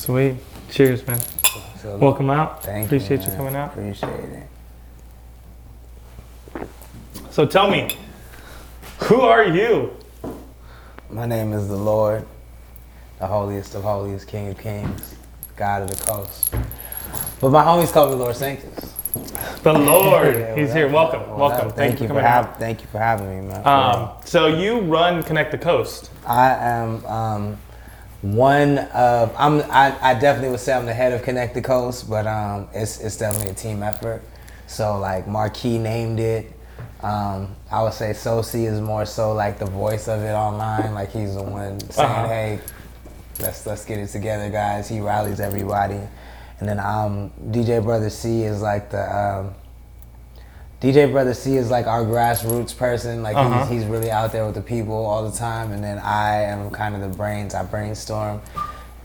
Sweet. Cheers, man. So, Welcome out. Thank Appreciate you you coming out. Appreciate it. So tell me, who are you? My name is the Lord, the holiest of holiest, King of kings, God of the coast. But my homies call me Lorde Sanctus. The Lord. Yeah, He's here. Welcome. Welcome. Thank you for having me, man. So you run Connect the Coast. I am I definitely would say I'm the head of Connect the Coast, but it's definitely a team effort. So like Marquis named it. I would say Sosi is more so like the voice of it online. Like he's the one saying, "Hey, let's get it together, guys." He rallies everybody, and then DJ Brother C is like the DJ Brother C is like our grassroots person. Like he's really out there with the people all the time, and then I am kind of the brains. I brainstorm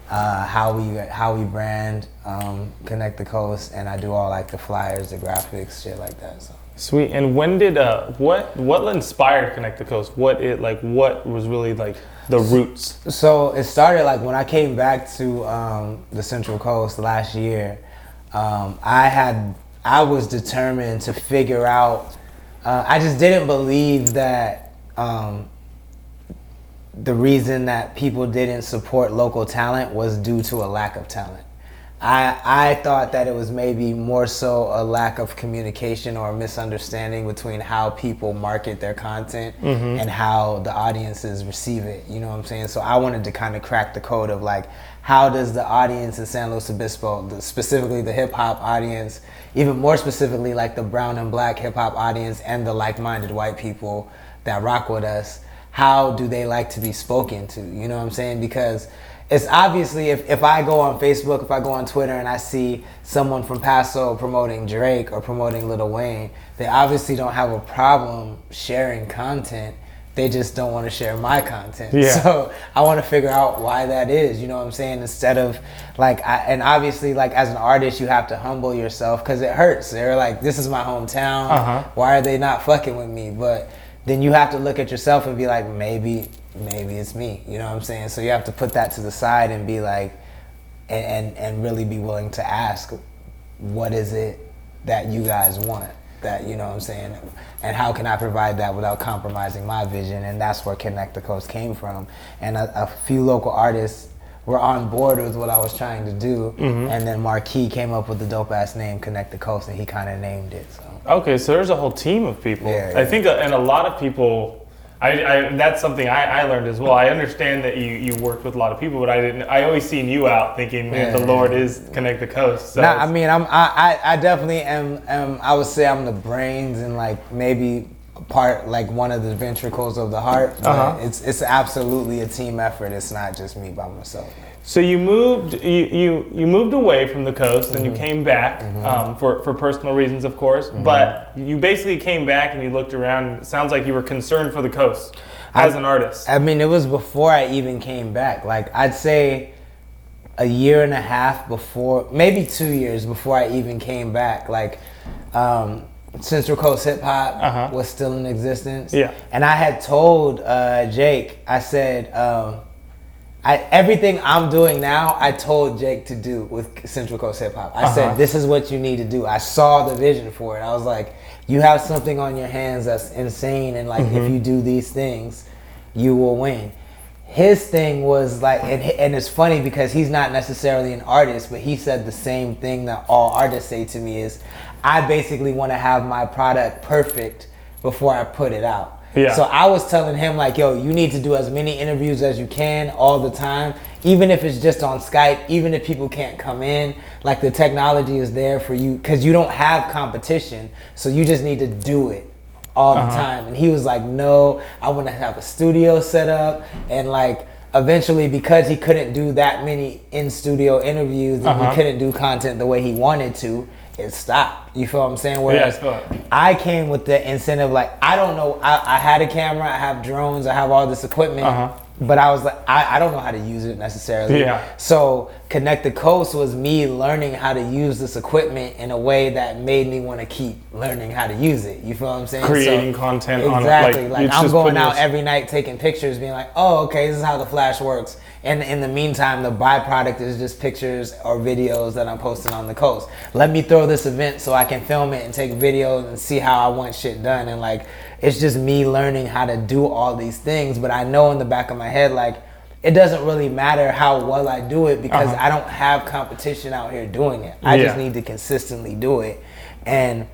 how we brand Connect the Coast, and I do all like the flyers, the graphics, shit like that. So. Sweet. And when did what inspired Connect the Coast? What was really like the roots? So it started like when I came back to the Central Coast last year. I was determined to figure out. I just didn't believe that the reason that people didn't support local talent was due to a lack of talent. I thought that it was maybe more so a lack of communication or a misunderstanding between how people market their content and how the audiences receive it. You know what I'm saying? So I wanted to kind of crack the code of like, how does the audience in San Luis Obispo, specifically the hip hop audience, even more specifically like the brown and black hip hop audience and the like-minded white people that rock with us, how do they like to be spoken to? You know what I'm saying? Because it's obviously, if I go on Facebook, if I go on Twitter and I see someone from Paso promoting Drake or promoting Lil Wayne, they obviously don't have a problem sharing content. They just don't want to share my content. Yeah. So I want to figure out why that is, you know what I'm saying? Instead of like, and obviously like as an artist, you have to humble yourself because it hurts. They're like, this is my hometown. Why are they not fucking with me? But then you have to look at yourself and be like, maybe it's me, you know what I'm saying? So you have to put that to the side and be like, and really be willing to ask, what is it that you guys want? That, you know what I'm saying? And how can I provide that without compromising my vision? And that's where Connect the Coast came from. And a few local artists were on board with what I was trying to do. And then Marquis came up with the dope ass name Connect the Coast, and he kind of named it. So. Okay, so there's a whole team of people. Yeah. I think, and a lot of people, that's something I learned as well. I understand that you worked with a lot of people, but I always seen you out thinking, man, the Lord is Connect the Coast. So I mean, I definitely am. I would say I'm the brains and like maybe part like one of the ventricles of the heart. But it's absolutely a team effort. It's not just me by myself. So you moved away from the coast and you came back for personal reasons, of course. But you basically came back and you looked around. And it sounds like you were concerned for the coast as an artist. I mean, it was before I even came back. Like I'd say a year and a half before, maybe 2 years before I even came back. Like Central Coast Hip Hop was still in existence. Yeah. And I had told Jake, I said. Everything I'm doing now, I told Jake to do with Central Coast Hip Hop. I said, this is what you need to do. I saw the vision for it. I was like, you have something on your hands that's insane, and like if you do these things, you will win. His thing was like, and it's funny because he's not necessarily an artist, but he said the same thing that all artists say to me is, I basically want to have my product perfect before I put it out. Yeah. So I was telling him like, yo, you need to do as many interviews as you can all the time, even if it's just on Skype, even if people can't come in, like the technology is there for you because you don't have competition. So you just need to do it all the time. And he was like, no, I want to have a studio set up. And like eventually, because he couldn't do that many in-studio interviews and he couldn't do content the way he wanted to, it stopped. You feel what I'm saying? Whereas I came with the incentive, like, I don't know, I had a camera, I have drones, I have all this equipment. but I was like, I don't know how to use it necessarily. Yeah. So Connect the Coast was me learning how to use this equipment in a way that made me want to keep learning how to use it. You feel what I'm saying? Creating content exactly. on it. Like I'm going out every night taking pictures, being like, oh, okay, this is how the flash works. And in the meantime, the byproduct is just pictures or videos that I'm posting on the coast. Let me throw this event so I can film it and take videos and see how I want shit done. And like, it's just me learning how to do all these things. But I know in the back of my head, like, it doesn't really matter how well I do it because I don't have competition out here doing it. I just need to consistently do it. And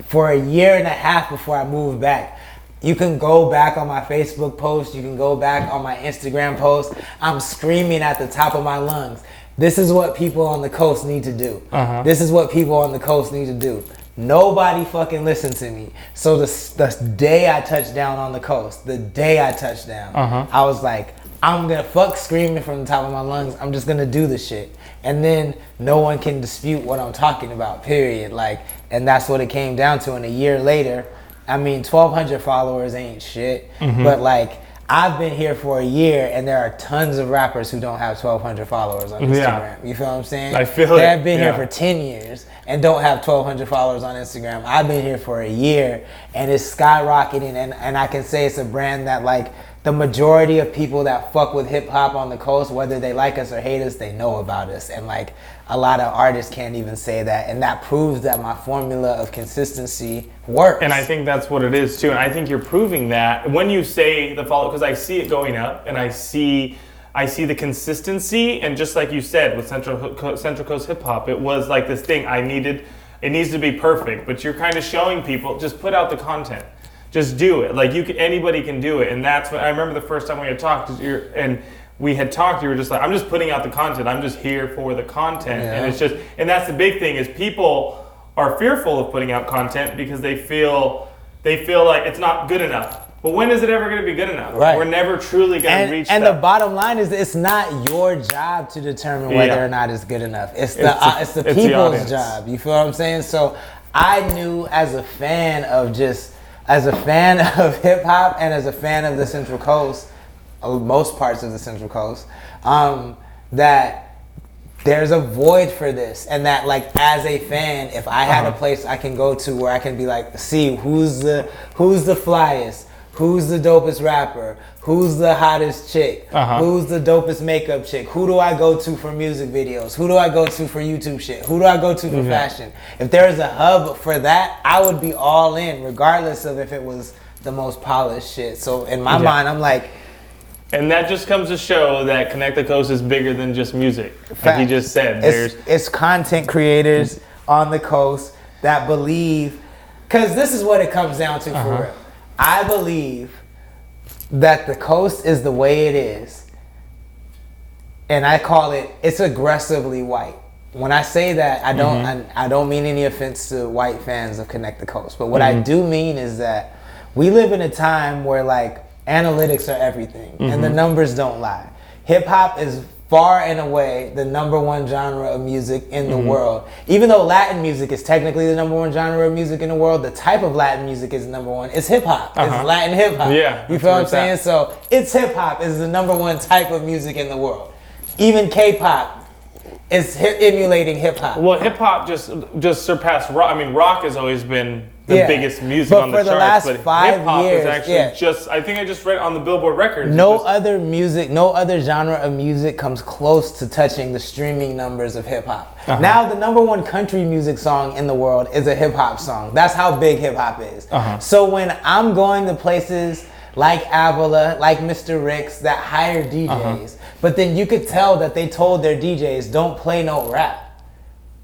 for a year and a half before I moved back, you can go back on my Facebook post, you can go back on my Instagram post. I'm screaming at the top of my lungs, this is what people on the coast need to do. This is what people on the coast need to do. Nobody fucking listened to me. So the day I touched down on the coast, the day I touched down, I was like, I'm gonna fuck screaming from the top of my lungs. I'm just gonna do the shit. And then no one can dispute what I'm talking about, period. Like, and that's what it came down to. And a year later, I mean, 1,200 followers ain't shit, but like, I've been here for a year and there are tons of rappers who don't have 1,200 followers on Instagram. You feel what I'm saying? I feel they have been here for 10 years and don't have 1,200 followers on Instagram. I've been here for a year and it's skyrocketing, and I can say it's a brand that, like, the majority of people that fuck with hip hop on the coast, whether they like us or hate us, they know about us. And like, a lot of artists can't even say that. And that proves that my formula of consistency works. And I think that's what it is too. And I think you're proving that when you say the follow, because I see it going up and I see the consistency. And just like you said with Central Coast Hip Hop, it was like this thing it needs to be perfect, but you're kind of showing people, just put out the content. Just do it. Like, anybody can do it. And that's what I remember the first time we had talked, you were just like, I'm just putting out the content. I'm just here for the content. Yeah. And that's the big thing, is people are fearful of putting out content because they feel like it's not good enough. But when is it ever going to be good enough? Right. We're never truly going to reach that. And the bottom line is, it's not your job to determine whether or not it's good enough. It's the people's job. You feel what I'm saying? So I knew, as a fan of hip hop and as a fan of the Central Coast, most parts of the Central Coast, that there's a void for this. And that, like, as a fan, if I had a place I can go to where I can be like, see who's the flyest, who's the dopest rapper, who's the hottest chick, who's the dopest makeup chick, who do I go to for music videos, who do I go to for YouTube shit, who do I go to for fashion. If there's a hub for that, I would be all in, regardless of if it was the most polished shit. So in my mind, I'm like... And that just comes to show that Connect the Coast is bigger than just music. Like he just said. It's content creators on the coast that believe... Because this is what it comes down to for real. I believe that the coast is the way it is, and I call it's aggressively white. When I say that, I don't mean any offense to white fans of Connect the Coast, but what I do mean is that we live in a time where, like, analytics are everything, and the numbers don't lie. Hip hop is far and away the #1 genre of music in the world. Even though Latin music is technically the #1 genre of music in the world, the type of Latin music is #1. It's hip hop. It's Latin hip hop. Yeah, you feel what I'm saying? So it's hip hop is the #1 type of music in the world. Even K-pop is emulating hip hop. Well, hip hop just surpassed rock. I mean, rock has always been the biggest music on the charts, last but 5 hip-hop years, is actually I think I just read on the Billboard records. No other genre of music comes close to touching the streaming numbers of hip-hop. Now the #1 country music song in the world is a hip-hop song. That's how big hip-hop is. So when I'm going to places like Avila, like Mr. Ricks, that hire DJs, but then you could tell that they told their DJs, don't play no rap.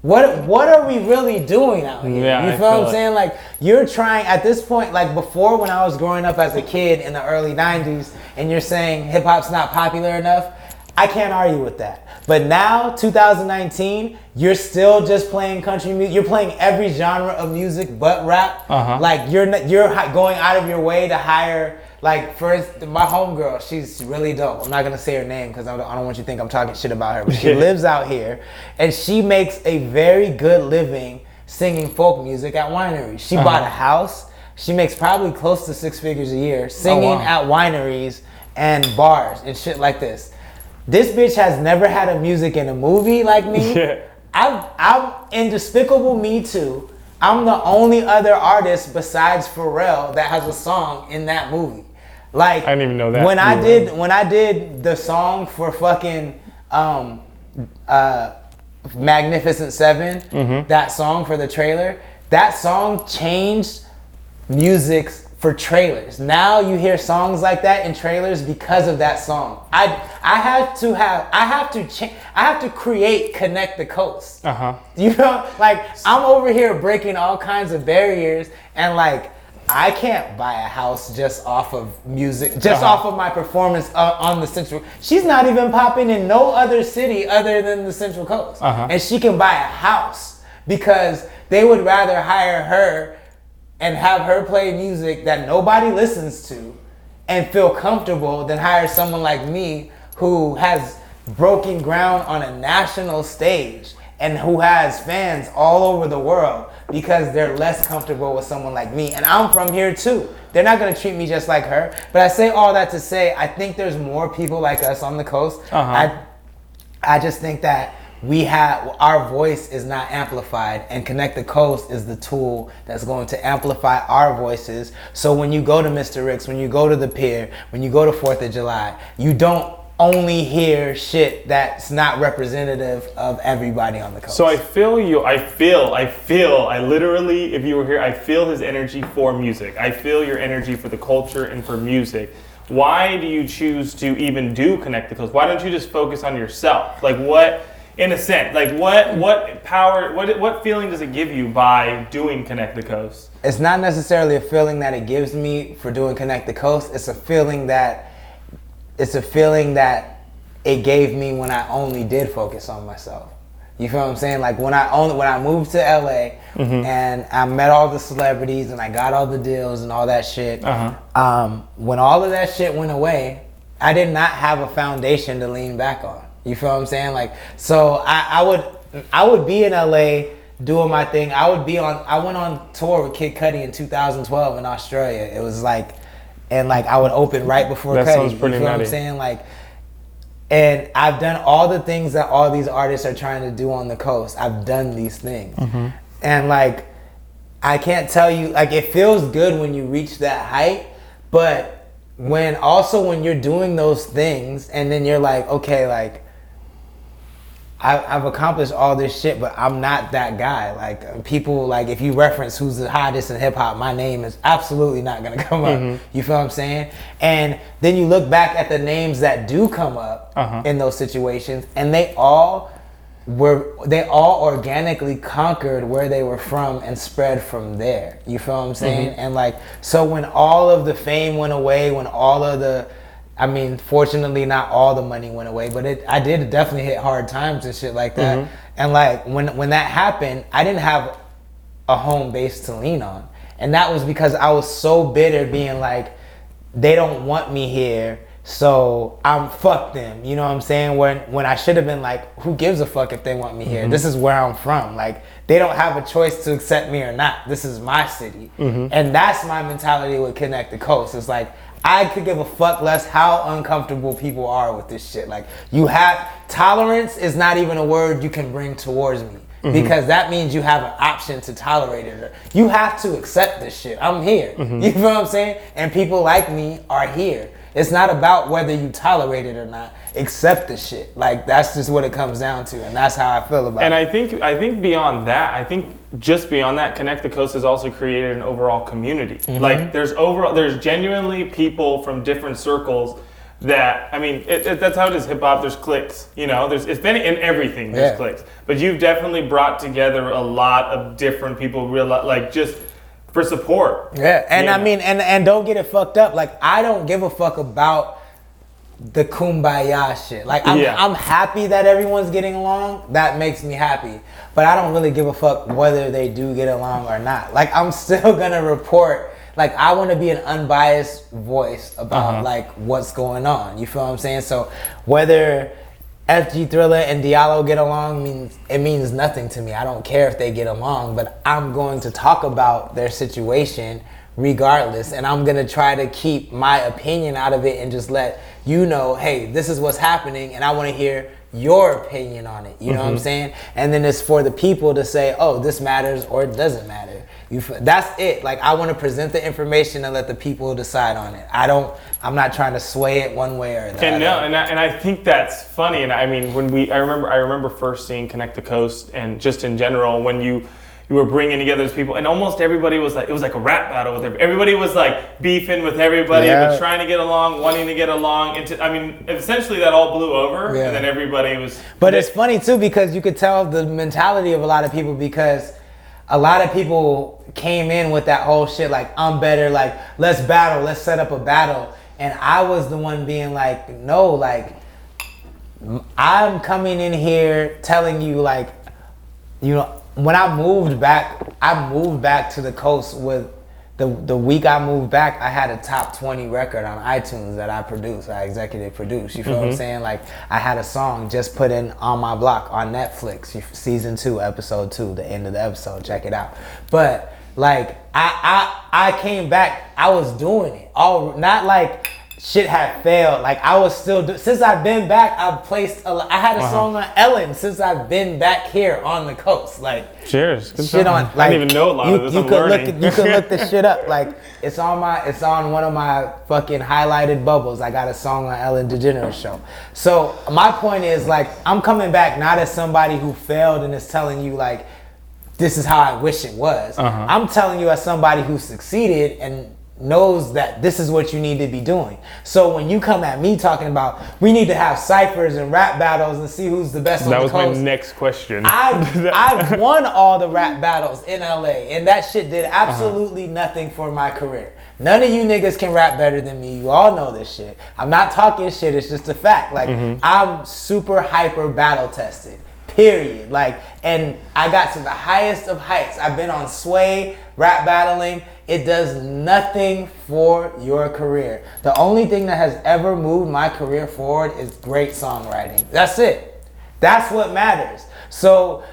What are we really doing out here? Yeah, you feel what I'm saying? Like, you're trying, at this point, like before, when I was growing up as a kid in the early 90s, and you're saying hip hop's not popular enough, I can't argue with that. But now, 2019, you're still just playing country music. You're playing every genre of music but rap. Like, you're going out of your way to hire, like, first, my homegirl, she's really dope. I'm not gonna say her name because I don't want you to think I'm talking shit about her, but she lives out here, and she makes a very good living singing folk music at wineries. She bought a house. She makes probably close to 6 figures a year singing at wineries and bars and shit like this. This bitch has never had a music in a movie like me. Yeah. I'm in Despicable Me 2. I'm the only other artist besides Pharrell that has a song in that movie. Like, I didn't even know that. When I did the song for fucking Magnificent Seven, that song for the trailer, that song changed music for trailers. Now you hear songs like that in trailers because of that song. I have to create Connect the Coast. You know, like, I'm over here breaking all kinds of barriers, and like, I can't buy a house just off of music, just off of my performance on the Central. She's not even popping in no other city other than the Central Coast. And she can buy a house because they would rather hire her and have her play music that nobody listens to and feel comfortable than hire someone like me who has broken ground on a national stage and who has fans all over the world because they're less comfortable with someone like me. And I'm from here too. They're not gonna treat me just like her. But I say all that to say, I think there's more people like us on the coast. I just think that our voice is not amplified, and Connect the Coast is the tool that's going to amplify our voices. So when you go to Mr. Rick's, when you go to the Pier, when you go to 4th of July, you don't only hear shit that's not representative of everybody on the coast. So I feel you. I literally, if you were here, I feel his energy for music. I feel your energy for the culture and for music. Why do you choose to even do Connect the Coast? Why don't you just focus on yourself? Like, what, in a sense, like what power, what feeling does it give you by doing Connect the Coast? It's not necessarily a feeling that it gives me for doing Connect the Coast. It's a feeling that it gave me when I only did focus on myself. You feel what I'm saying? Like, when I moved to LA and I met all the celebrities and I got all the deals and all that shit. When all of that shit went away, I did not have a foundation to lean back on. You feel what I'm saying? Like, so I would be in LA doing my thing. I went on tour with Kid Cudi in 2012 in Australia. It was like, and like, I would open right before That Cudi. sounds pretty You feel what I'm saying? Like, and I've done all the things that all these artists are trying to do on the coast. I've done these things. And like, I can't tell you, like, it feels good when you reach that height, but when you're doing those things and then you're like, okay, like, I've accomplished all this shit, but I'm not that guy. Like, people, like, if you reference who's the hottest in hip hop, my name is absolutely not gonna come up. You feel what I'm saying? And then you look back at the names that do come up in those situations, and they all organically conquered where they were from and spread from there. You feel what I'm saying? And like, so when all of the fame went away, when all of the, I mean, fortunately not all the money went away, but I did definitely hit hard times and shit like that. And like, when that happened, I didn't have a home base to lean on. And that was because I was so bitter, being like, they don't want me here, so I'm fuck them. You know what I'm saying? When I should have been like, who gives a fuck if they want me here? This is where I'm from. Like, they don't have a choice to accept me or not. This is my city. And that's my mentality with Connect the Coast. It's like, I could give a fuck less how uncomfortable people are with this shit. Like, tolerance is not even a word you can bring towards me, because that means you have an option to tolerate it. You have to accept this shit. I'm here. You feel what I'm saying? And people like me are here. It's not about whether you tolerate it or not. Accept the shit. Like, that's just what it comes down to, and that's how I feel about it. And I think beyond that, just beyond that, Connect the Coast has also created an overall community. Like, there's genuinely people from different circles that, I mean, that's how it is hip hop. There's cliques, you know. It's been in everything. There's cliques, but you've definitely brought together a lot of different people. Just for support. Yeah, and I mean, and don't get it fucked up. Like, I don't give a fuck about the kumbaya shit. Like, I'm happy that everyone's getting along. That makes me happy. But I don't really give a fuck whether they do get along or not. Like, I'm still gonna report. Like, I want to be an unbiased voice about like what's going on. You feel what I'm saying? So whether FG Thriller and Diallo get along means nothing to me. I don't care if they get along, but I'm going to talk about their situation regardless, and I'm gonna try to keep my opinion out of it and just let you know, hey, this is what's happening, and I want to hear your opinion on it. You know what I'm saying? And then it's for the people to say, oh, this matters or it doesn't matter. That's it. Like, I want to present the information and let the people decide on it. I'm not trying to sway it one way or the other. And I think that's funny. And I mean, I remember first seeing Connect the Coast, and just in general, when you were bringing together those people, and almost everybody was like, it was like a rap battle with everybody was like beefing with everybody, but trying to get along, wanting to get along. I mean, essentially that all blew over, and then everybody was. But it's funny too, because you could tell the mentality of a lot of people, because a lot of people came in with that whole shit like, I'm better, like, let's battle, let's set up a battle. And I was the one being like, no, like, I'm coming in here telling you, like, you know, when I moved back to the coast. With the week I moved back, I had a top 20 record on iTunes that I executive produced. You feel what I'm saying? Like, I had a song just put in On My Block on Netflix, season 2, episode 2, the end of the episode. Check it out. But like, I came back, I was doing it all, not like shit had failed. Like, I was still since I've been back, I had a song on Ellen since I've been back here on the coast. Like, cheers. Good shit time. on. Like, I didn't even know a lot of this. You could look the shit up. Like, it's on one of my fucking highlighted bubbles. I got a song on Ellen DeGeneres show. So my point is, like, I'm coming back not as somebody who failed and is telling you like, this is how I wish it was. I'm telling you as somebody who succeeded and knows that this is what you need to be doing. So when you come at me talking about we need to have ciphers and rap battles and see who's the best on the coast. That was my next question. I've won all the rap battles in LA, and that shit did absolutely nothing for my career. None of you niggas can rap better than me. You all know this shit. I'm not talking shit, it's just a fact. Like, I'm super hyper battle tested. Period. Like, and I got to the highest of heights. I've been on Sway, rap battling. It does nothing for your career. The only thing that has ever moved my career forward is great songwriting. That's it. That's what matters. So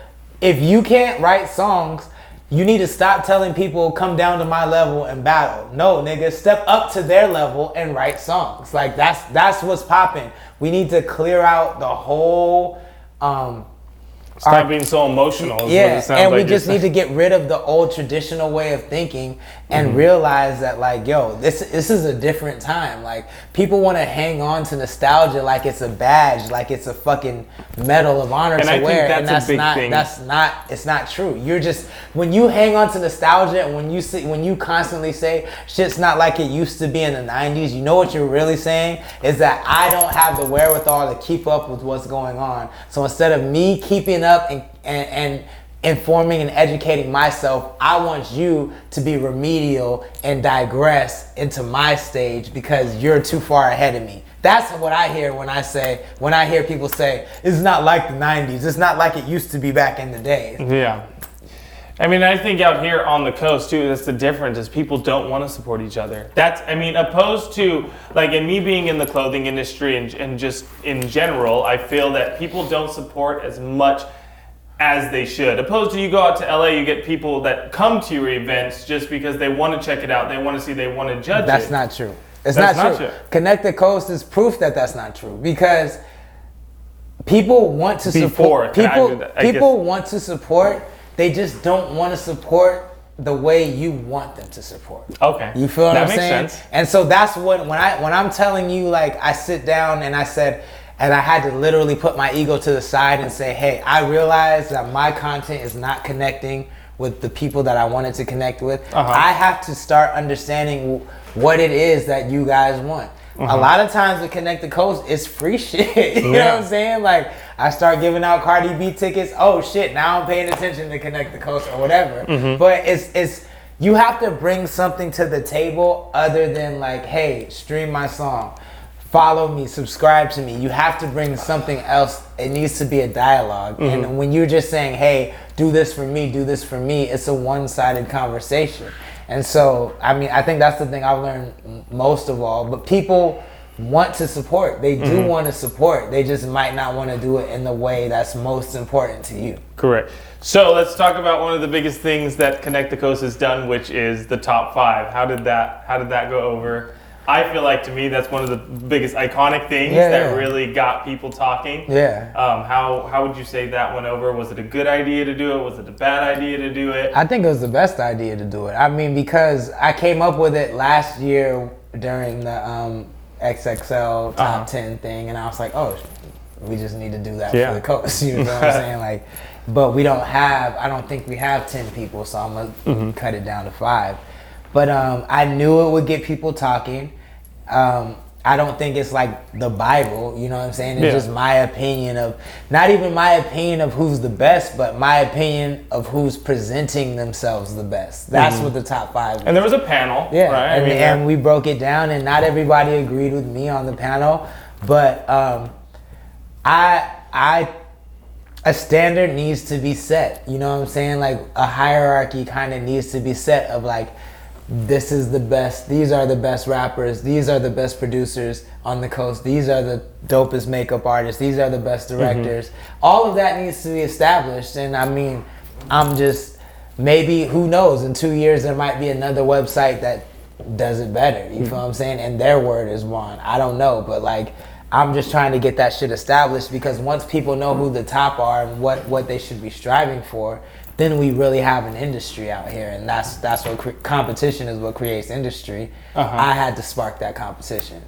if you can't write songs, you need to stop telling people come down to my level and battle. No, nigga, step up to their level and write songs. Like, that's what's popping. We need to clear out the whole Stop being so emotional. Yeah, and we just need to get rid of the old traditional way of thinking and realize that, like, yo, this is a different time. Like, people want to hang on to nostalgia like it's a badge, like it's a fucking medal of honor to wear, and that's not thing. It's not true. You're just, when you hang on to nostalgia and when you constantly say shit's not like it used to be in the 90s, you know what you're really saying is that I don't have the wherewithal to keep up with what's going on. So instead of me keeping up and informing and educating myself, I want you to be remedial and digress into my stage because you're too far ahead of me. That's what I hear when I hear people say, it's not like the 90s, it's not like it used to be back in the day. Yeah. I mean, I think out here on the coast too, that's the difference, is people don't want to support each other. Opposed to, like, in me being in the clothing industry and just in general, I feel that people don't support as much as they should. Opposed to, you go out to LA, you get people that come to your events just because they want to check it out, they want to see, they want to judge That's not true. It's not true. Connect the Coast is proof that that's not true, because people want to support. People want to support. They just don't want to support the way you want them to support. Okay. You feel what I'm saying? That makes sense. And so that's what, when I'm telling you, like, I sit down and I said, and I had to literally put my ego to the side and say, hey, I realize that my content is not connecting with the people that I wanted to connect with. I have to start understanding what it is that you guys want. A lot of times with Connect the Coast, it's free shit. You know what I'm saying? Like, I start giving out Cardi B tickets. Oh shit, now I'm paying attention to Connect the Coast or whatever. But it's you have to bring something to the table other than, like, hey, stream my song, follow me, subscribe to me. You have to bring something else. It needs to be a dialogue. And when you're just saying, hey, do this for me, it's a one-sided conversation. And so, I mean, I think that's the thing I've learned most of all. But people want to support. They do want to support. They just might not want to do it in the way that's most important to you. Correct. So let's talk about one of the biggest things that Connect the Coast has done, which is the top 5. How did that go over? I feel like, to me, that's one of the biggest iconic things that really got people talking. Yeah. How would you say that went over? Was it a good idea to do it? Was it a bad idea to do it? I think it was the best idea to do it. I mean, because I came up with it last year during the XXL top 10 thing, and I was like, oh, we just need to do that for the coast. You know what I'm saying? Like, but I don't think we have 10 people, so I'm gonna cut it down to 5. But I knew it would get people talking. I don't think it's like the Bible, you know what I'm saying? It's just my opinion of, not even my opinion of who's the best, but my opinion of who's presenting themselves the best. That's what the top 5 is. And there was a panel, right? And we broke it down, and not everybody agreed with me on the panel, but a standard needs to be set, you know what I'm saying? Like, a hierarchy kind of needs to be set of like, this is the best, these are the best rappers, these are the best producers on the coast, these are the dopest makeup artists, these are the best directors. All of that needs to be established. And I mean, I'm just, maybe, who knows, in 2 years there might be another website that does it better, you feel what I'm saying? And their word is won. I don't know, but like, I'm just trying to get that shit established, because once people know who the top are and what they should be striving for, then we really have an industry out here, and that's what competition is, what creates industry. I had to spark that competition.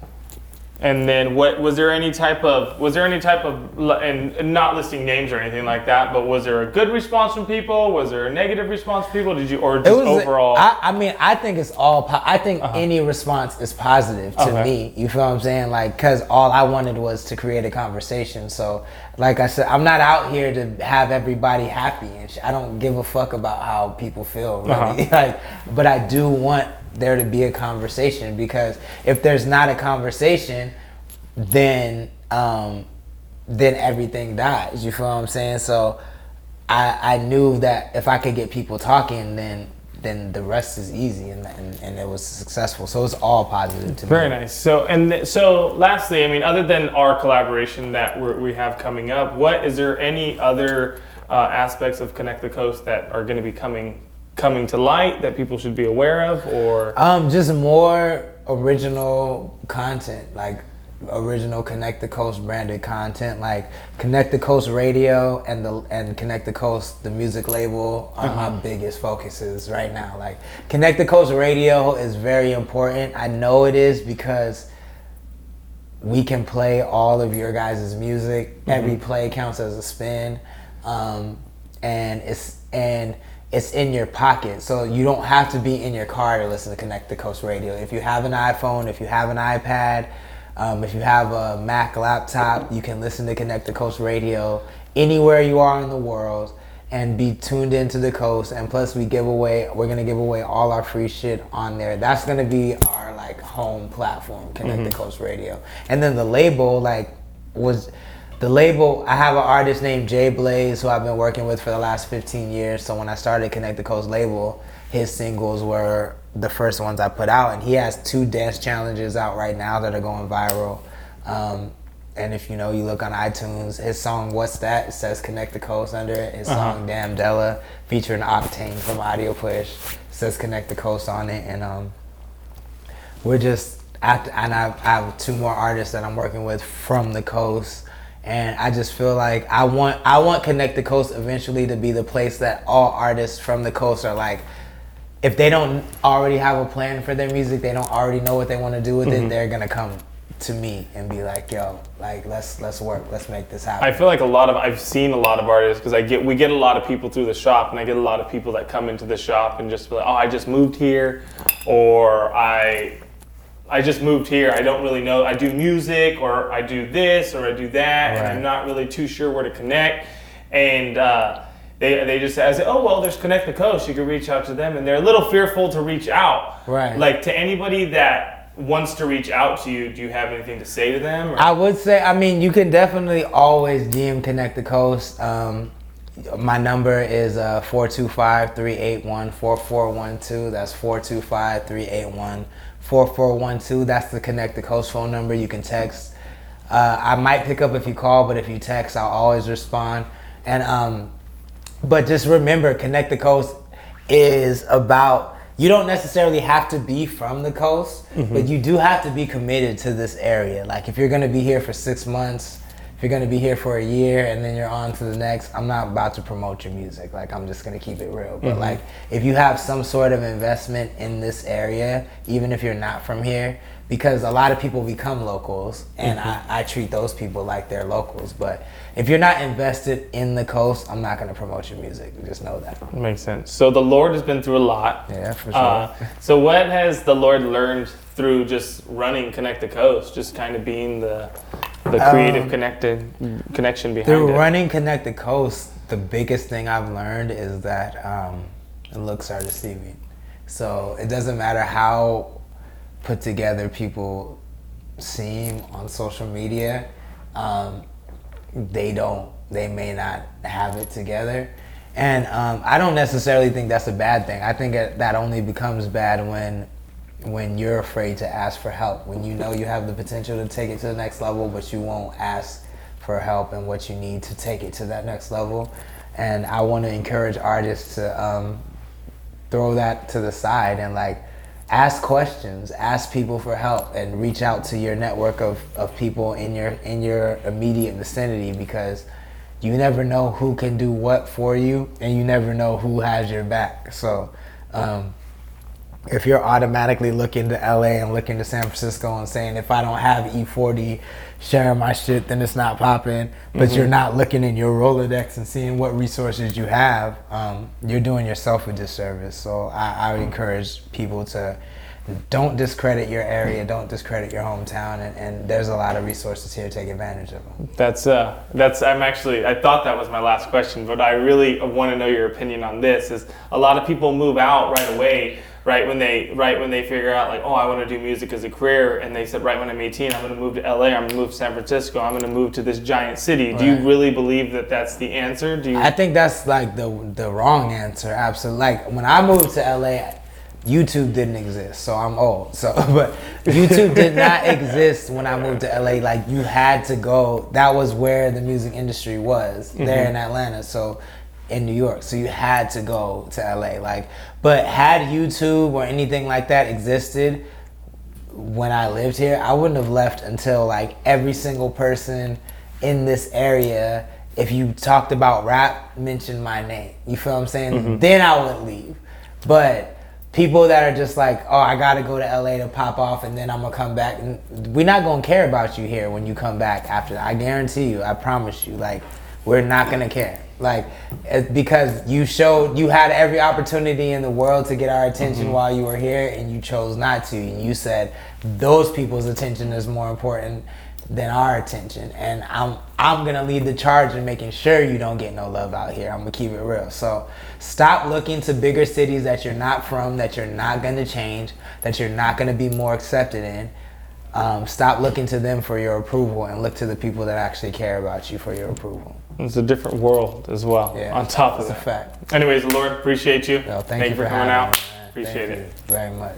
And then was there any type of, and not listing names or anything like that, but was there a good response from people? Was there a negative response from people? Overall? I mean, I think it's all, I think any response is positive to me. You feel what I'm saying? Like, cause all I wanted was to create a conversation. So like I said, I'm not out here to have everybody happy, and I don't give a fuck about how people feel, really. Like, but I do want there to be a conversation, because if there's not a conversation, then everything dies. You feel what I'm saying? So I knew that if I could get people talking, then the rest is easy, and it was successful. So it's all positive to me. Very nice. So lastly, I mean, other than our collaboration that we have coming up, is there any other aspects of Connect the Coast that are going to be coming to light that people should be aware of, or just more original content, like original Connect the Coast branded content, like Connect the Coast Radio and Connect the Coast, the music label, are my biggest focuses right now. Like, Connect the Coast Radio is very important. I know it is, because we can play all of your guys' music. Every play counts as a spin, and it's in your pocket, so you don't have to be in your car to listen to Connect the Coast Radio. If you have an iPhone, if you have an iPad, if you have a Mac laptop, you can listen to Connect the Coast Radio anywhere you are in the world and be tuned into the coast. And plus, we're gonna give away all our free shit on there. That's gonna be our like home platform, Connect the Coast Radio. And then the label, I have an artist named Jay Blaze, who I've been working with for the last 15 years. So when I started Connect the Coast label, his singles were the first ones I put out, and he has 2 dance challenges out right now that are going viral. And if you look on iTunes, his song "What's That?" It says Connect the Coast under it. His song "Damn Della," featuring Octane from Audio Push, says Connect the Coast on it. And I have 2 more artists that I'm working with from the coast. And I just feel like I want Connect the Coast eventually to be the place that all artists from the coast are like, if they don't already have a plan for their music, they don't already know what they want to do with it, they're gonna come to me and be like, yo, like let's work, let's make this happen. I feel like I've seen a lot of artists, because we get a lot of people through the shop, and I get a lot of people that come into the shop and just be like, oh, I just moved here, or I just moved here, I don't really know, I do music, or I do this, or I do that, and I'm not really too sure where to connect. And they just say, oh, well, there's Connect the Coast, you can reach out to them. And they're a little fearful to reach out. Right. Like, to anybody that wants to reach out to you, do you have anything to say to them? Or? I would say, you can definitely always DM Connect the Coast. My number is 425-381-4412. That's 425-381-4412. That's the Connect the Coast phone number. You can text. I might pick up if you call, but if you text, I'll always respond. And but just remember, Connect the Coast is about, you don't necessarily have to be from the coast, but you do have to be committed to this area. Like if you're going to be here for 6 months, if you're going to be here for a year and then you're on to the next, I'm not about to promote your music. Like I'm just going to keep it real. But like if you have some sort of investment in this area, even if you're not from here, because a lot of people become locals and I treat those people like they're locals. But if you're not invested in the coast, I'm not going to promote your music. Just know that. Makes sense. So the Lord has been through a lot. Yeah, for sure. So what has the Lord learned through just running Connect the Coast, just kind of being the creative connection behind it? Through running Connect the Coast, the biggest thing I've learned is that looks are deceiving. So it doesn't matter how put together people seem on social media, they may not have it together. And I don't necessarily think that's a bad thing. I think that only becomes bad when you're afraid to ask for help, when you know you have the potential to take it to the next level, but you won't ask for help and what you need to take it to that next level. And I want to encourage artists to throw that to the side and like ask questions, ask people for help, and reach out to your network of people in your immediate vicinity, because you never know who can do what for you, and you never know who has your back. So if you're automatically looking to LA and looking to San Francisco and saying, if I don't have E40 sharing my shit, then it's not popping, but you're not looking in your Rolodex and seeing what resources you have, you're doing yourself a disservice. So I would encourage people to don't discredit your area, don't discredit your hometown, and there's a lot of resources here to take advantage of them. I thought that was my last question, but I really want to know your opinion on this. Is a lot of people move out right away, right when they figure out like, oh, I want to do music as a career, and they said right when I'm 18, I'm going to move to LA, I'm going to move to San Francisco, I'm going to move to this giant city. Do you really believe that that's the answer? I think that's like the wrong answer. Absolutely. Like when I moved to LA, YouTube didn't exist, so I'm old. But YouTube did not exist when I moved to LA. Like you had to go. That was where the music industry was, there in Atlanta. So in New York, so you had to go to LA. Like, but had YouTube or anything like that existed when I lived here, I wouldn't have left until like every single person in this area, if you talked about rap, mentioned my name. You feel what I'm saying? Then I would leave. But people that are just like, oh, I gotta go to LA to pop off and then I'm gonna come back. We're not gonna care about you here when you come back after that. I guarantee you, I promise you, like, we're not gonna care. Like, because you had every opportunity in the world to get our attention while you were here and you chose not to. And you said those people's attention is more important than our attention. And I'm gonna lead the charge in making sure you don't get no love out here. I'm gonna keep it real. So stop looking to bigger cities that you're not from, that you're not gonna change, that you're not gonna be more accepted in. Stop looking to them for your approval and look to the people that actually care about you for your approval. It's a different world as well, on top of that. It's a fact. Anyways, Lord, appreciate you. Thank you for coming out. Appreciate it very much.